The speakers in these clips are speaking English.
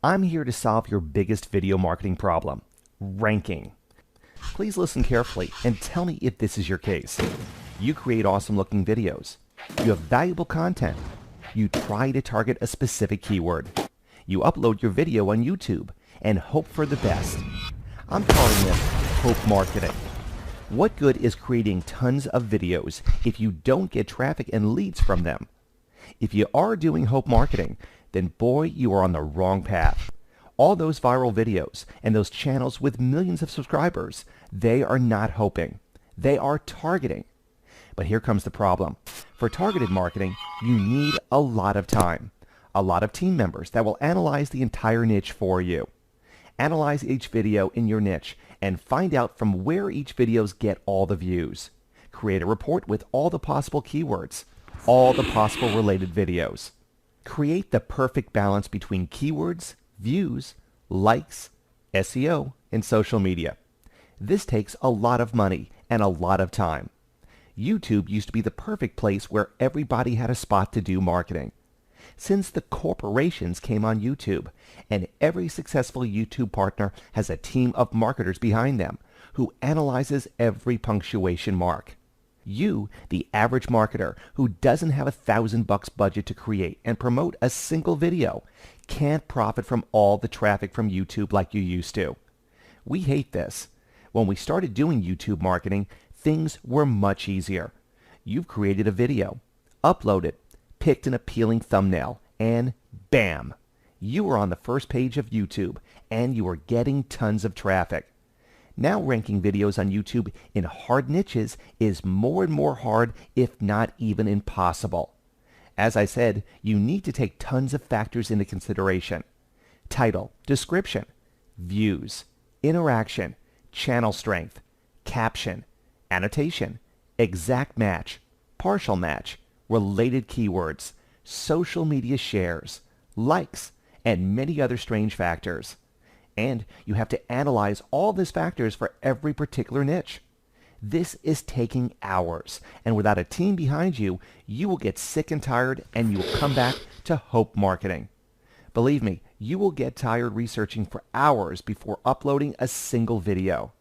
I'm here to solve your biggest video marketing problem, ranking. Please listen carefully and tell me if this is your case. You create awesome looking videos. You have valuable content. You try to target a specific keyword. You upload your video on YouTube and hope for the best. I'm calling this hope marketing. What good is creating tons of videos if you don't get traffic and leads from them? If you are doing hope marketing, then boy, you are on the wrong path. All those viral videos and those channels with millions of subscribers, they are not hoping. They are targeting. But here comes the problem. For targeted marketing, you need a lot of time, a lot of team members that will analyze the entire niche for you. Analyze each video in your niche and find out from where each videos get all the views. Create a report with all the possible keywords, all the possible related videos. Create the perfect balance between keywords, views, likes, SEO, and social media. This takes a lot of money and a lot of time. YouTube used to be the perfect place where everybody had a spot to do marketing. Since the corporations came on YouTube, and every successful YouTube partner has a team of marketers behind them who analyzes every punctuation mark. You, the average marketer who doesn't have $1,000 budget to create and promote a single video, can't profit from all the traffic from YouTube like you used to. We hate this. When we started doing YouTube marketing, things were much easier. You've created a video, uploaded, picked an appealing thumbnail, and bam! You are on the first page of YouTube, and you are getting tons of traffic. Now ranking videos on YouTube in hard niches is more and more hard, if not even impossible. As I said, you need to take tons of factors into consideration. Title, description, views, interaction, channel strength, caption, annotation, exact match, partial match, related keywords, social media shares, likes, and many other strange factors. And you have to analyze all these factors for every particular niche. This is taking hours, and without a team behind you, you will get sick and tired and you will come back to hope marketing. Believe me, you will get tired researching for hours before uploading a single video.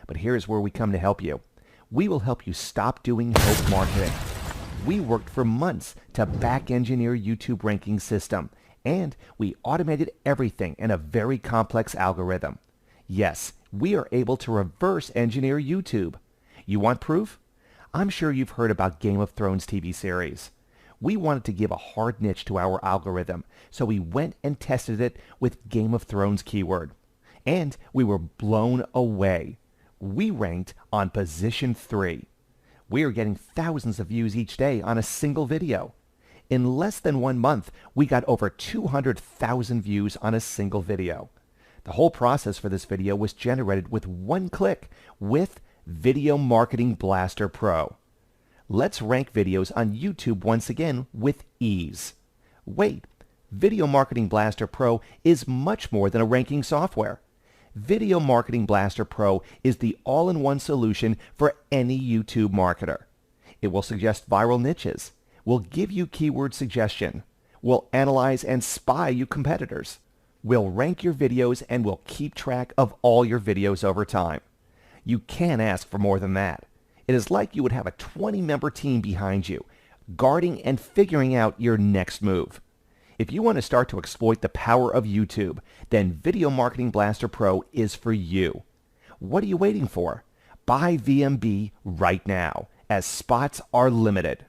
But here's where we come to help you. We will help you stop doing hope marketing. We worked for months to back engineer YouTube ranking system, and we automated everything in a very complex algorithm. Yes, we are able to reverse engineer YouTube. You want proof? I'm sure you've heard about Game of Thrones TV series. We wanted to give a hard niche to our algorithm, so we went and tested it with Game of Thrones keyword. And we were blown away. We ranked on position 3. We are getting thousands of views each day on a single video. In less than 1 month, we got over 200,000 views on a single video. The whole process for this video was generated with 1 click with Video Marketing Blaster Pro. Let's rank videos on YouTube once again with ease. Wait, Video Marketing Blaster Pro is much more than a ranking software. Video Marketing Blaster Pro is the all-in-one solution for any YouTube marketer. It will suggest viral niches, will give you keyword suggestion, will analyze and spy you competitors, will rank your videos, and will keep track of all your videos over time. You can't ask for more than that. It is like you would have a 20-member team behind you, guarding and figuring out your next move. If you want to start to exploit the power of YouTube, then Video Marketing Blaster Pro is for you. What are you waiting for? Buy VMB right now, as spots are limited.